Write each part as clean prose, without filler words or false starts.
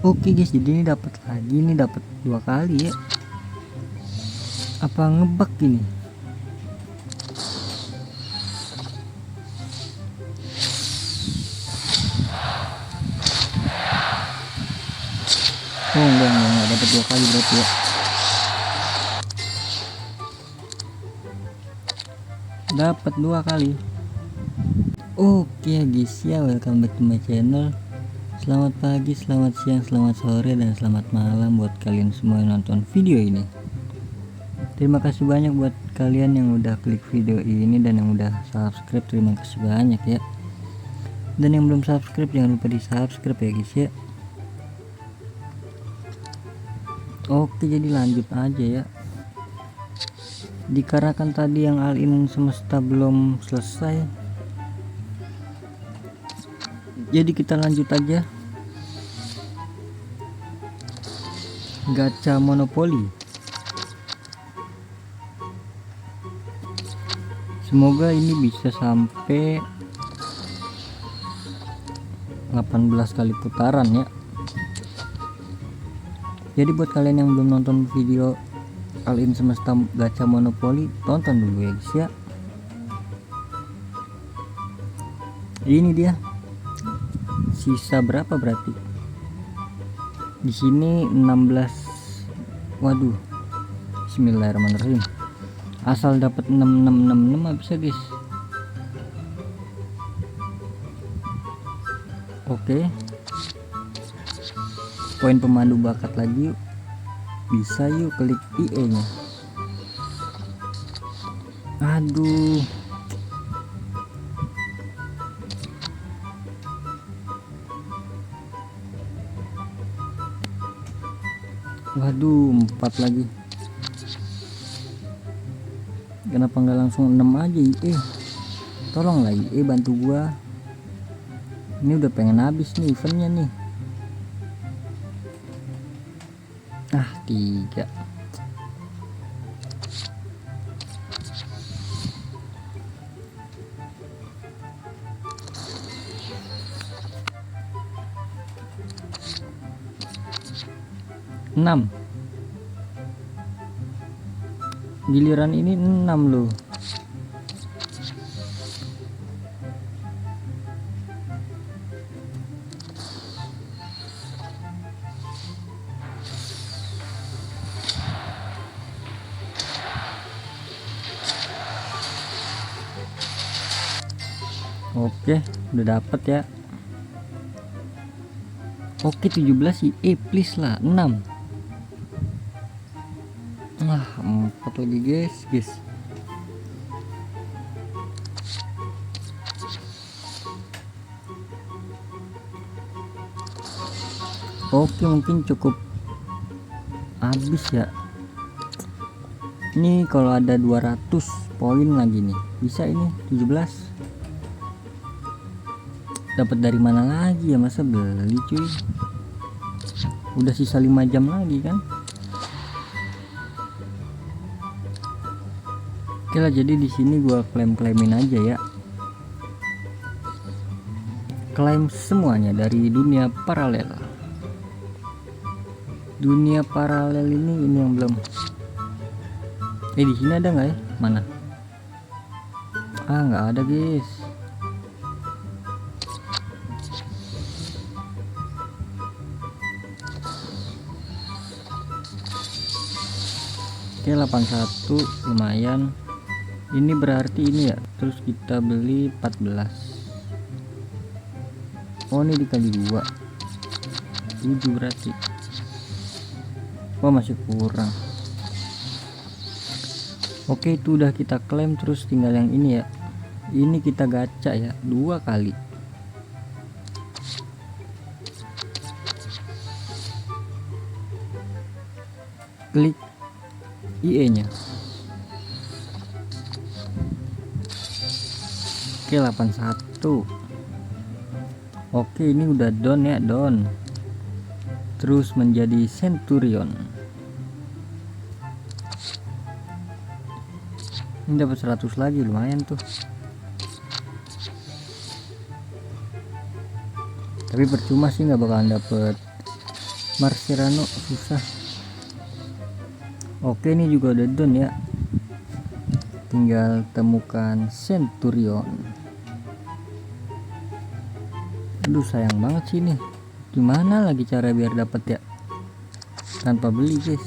Oke guys, jadi ini dapat lagi, ini dapat 2 kali ya. Apa ngebug ini? Oh enggak dapat 2 kali berarti ya. Dapat 2 kali. Oke guys ya, welcome back to my channel. Selamat pagi, selamat siang, selamat sore, dan selamat malam buat kalian semua yang nonton video ini. Terima kasih banyak buat kalian yang udah klik video ini dan yang udah subscribe, terima kasih banyak ya. Dan yang belum subscribe jangan lupa di subscribe ya guys ya. Oke, jadi lanjut aja ya. Dikarenakan tadi yang all in semesta belum selesai, jadi kita lanjut aja. Gacha monopoli. Semoga ini bisa sampai 18 kali putaran ya. Jadi buat kalian yang belum nonton video all in semesta gacha monopoli, tonton dulu ya guys ya. Ini dia. Sisa berapa berarti? Di sini 16. Waduh. Bismillahirrahmanirrahim. Asal dapat 6666 bisa guys. Oke. Poin pemandu bakat lagi yuk. Bisa yuk, klik IE nya. Aduh. Waduh, 4 lagi. Kenapa nggak langsung 6 aja IE? Tolonglah IE, bantu gua. Ini udah pengen habis nih eventnya nih. 3. Enam. Giliran ini 6 loh. Oke, udah dapet ya. Oke, 17 IE, please lah. 6. 4 lagi guys. Oke, mungkin cukup habis ya. Ini kalau ada 200 poin lagi nih, bisa ini 17. Dapat dari mana lagi ya, masa beli cuy. Udah sisa 5 jam lagi kan. Oke lah, jadi di sini gua klaim-klaimin aja ya. Klaim semuanya dari dunia paralel. Dunia paralel ini yang belum. Di sini ada nggak ya? Mana? Nggak ada guys. Oke, 81 lumayan. Ini berarti ini ya. Terus kita beli 14. Oh, ini dikali 2. 7 berarti. Oh, masih kurang. Oke, itu udah kita klaim. Terus tinggal yang ini ya. Ini kita gacha ya 2 kali. Klik IE nya. Oke, 81. Oke, ini udah down ya, down. Terus menjadi Centurion. Ini dapat 100 lagi, lumayan tuh. Tapi percuma sih, nggak bakalan dapet Mascherano susah. Oke, ini juga udah done ya, tinggal temukan Centurion. Aduh sayang banget sih ini, gimana lagi cara biar dapat ya tanpa beli guys.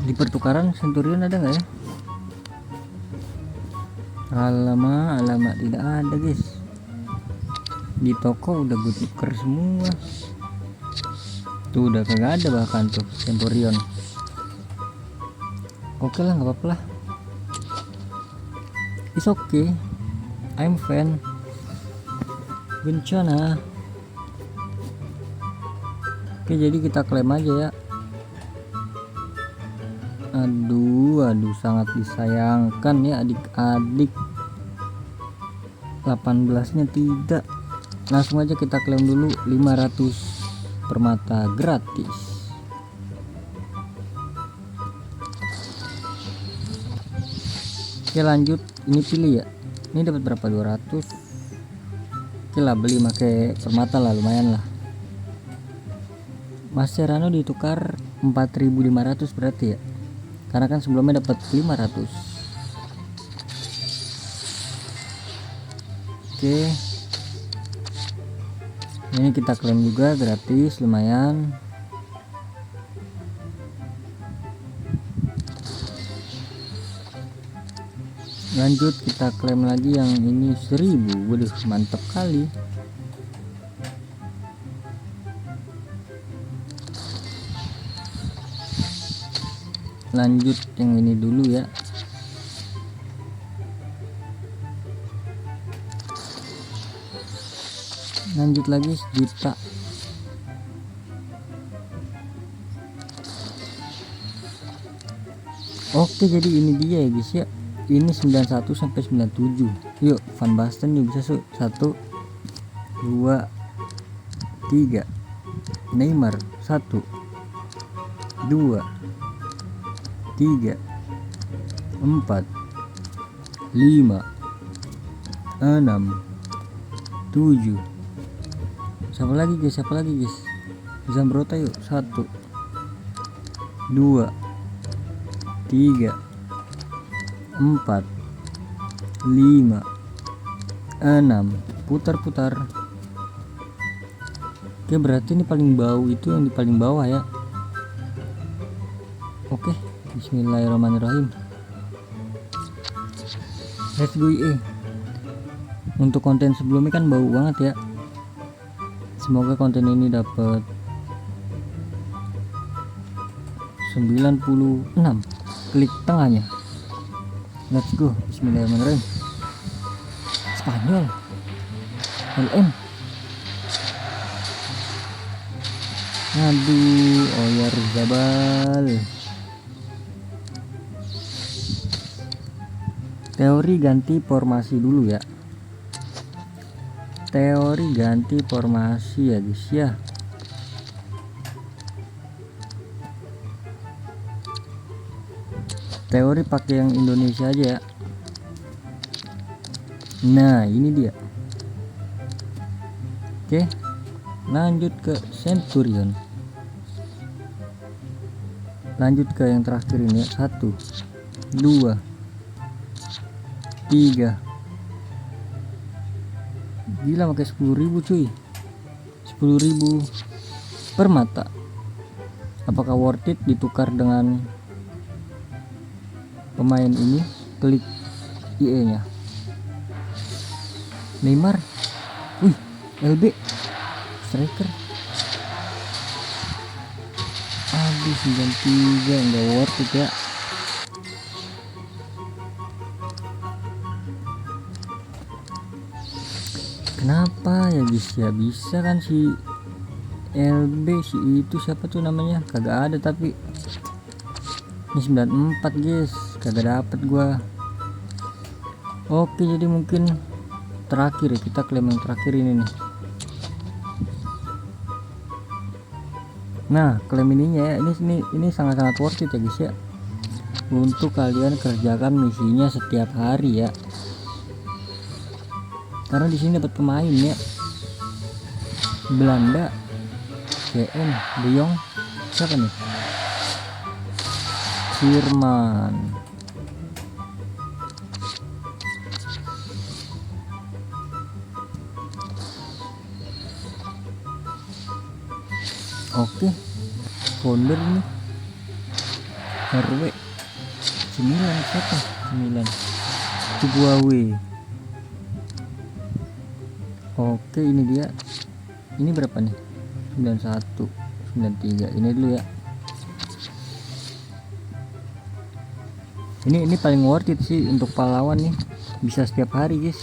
Di pertukaran Centurion ada nggak ya? Alamak tidak ada guys. Di toko udah gue tuker semua tuh, udah kagak ada bahkan tuh Centurion. Oke lah, nggak apa-apa lah, it's okay, I'm fan. Bencana. Oke, jadi kita klaim aja ya. Aduh sangat disayangkan ya adik-adik, 18 nya tidak. Langsung aja kita klaim dulu 500 permata gratis. Oke lanjut, ini pilih ya, ini dapat berapa, 200. Oke lah, beli pakai permata lah, lumayan lah. Mascherano ditukar 4.500 berarti ya, karena kan sebelumnya dapat 500. Oke, ini kita klaim juga gratis, lumayan. Lanjut kita klaim lagi yang ini 1000. Waduh mantap kali. Lanjut yang ini dulu ya. Lanjut lagi 1 juta. Oke, jadi ini dia ya guys ya, ini 91 sampai 97. Yuk Van Basten yuk, bisa 1 2 3. Neymar 1 2 3 4 5 6 7. Siapa lagi guys, Zambrotta yuk, 1 2 3 4 5 6. Putar. Oke, berarti ini paling bau itu yang di paling bawah ya. Oke, bismillahirrahmanirrahim, let's go. Untuk konten sebelumnya kan bau banget ya, semoga konten ini dapat 96. Klik tengahnya, let's go, bismillahirrahmanirrahim. Spanyol LM. Aduh, Oyarzabal. Teori ganti formasi dulu ya, teori ganti formasi ya guys ya. Teori pakai yang Indonesia aja ya. Nah ini dia. Oke, lanjut ke Centurion. Lanjut ke yang terakhir ini ya, 1 2 3. Gila pakai 10.000 cuy, 10.000 per mata. Apakah worth it ditukar dengan pemain ini? Klik IE nya. Neymar, wih, LB striker. Aduh 93, enggak worth it ya. Kenapa ya guys ya, bisa kan si LB, si itu siapa tuh namanya, kagak ada. Tapi ini 94 guys, kagak dapet gua. Oke, jadi mungkin terakhir ya, kita klaim yang terakhir ini nih. Nah klaim ininya ya, ini sangat-sangat worth it ya guys ya, untuk kalian kerjakan misinya setiap hari ya. karena di sini dapat pemain ya. Belanda, CN, De Jong, siapa nih? Firman. Oke, founder nih RW 9, siapa? 9 Cibuawe. Oke, ini dia. Ini berapa nih? 91, 93. Ini dulu ya. Ini paling worth it sih untuk pahlawan nih. Bisa setiap hari, guys.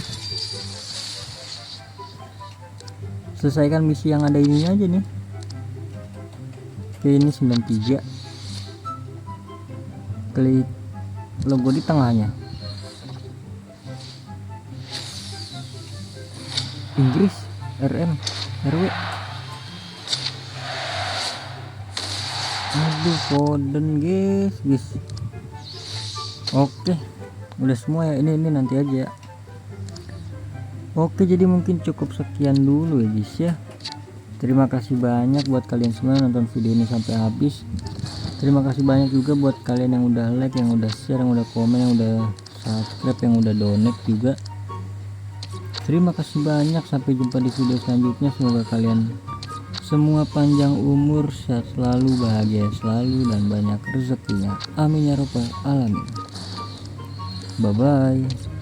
Selesaikan misi yang ada ini aja nih. Oke, ini 93. Klik logo di tengahnya. Inggris, RM, RW. Aduh, Foden guys. Oke, udah semua ya. Ini nanti aja ya. Oke, jadi mungkin cukup sekian dulu ya guys ya. Terima kasih banyak buat kalian semua yang nonton video ini sampai habis. Terima kasih banyak juga buat kalian yang udah like, yang udah share, yang udah komen, yang udah subscribe, yang udah donate juga. Terima kasih banyak. Sampai jumpa di video selanjutnya. Semoga kalian semua panjang umur, sehat selalu, bahagia selalu, dan banyak rezekinya. Amin ya robbal alamin. Bye bye.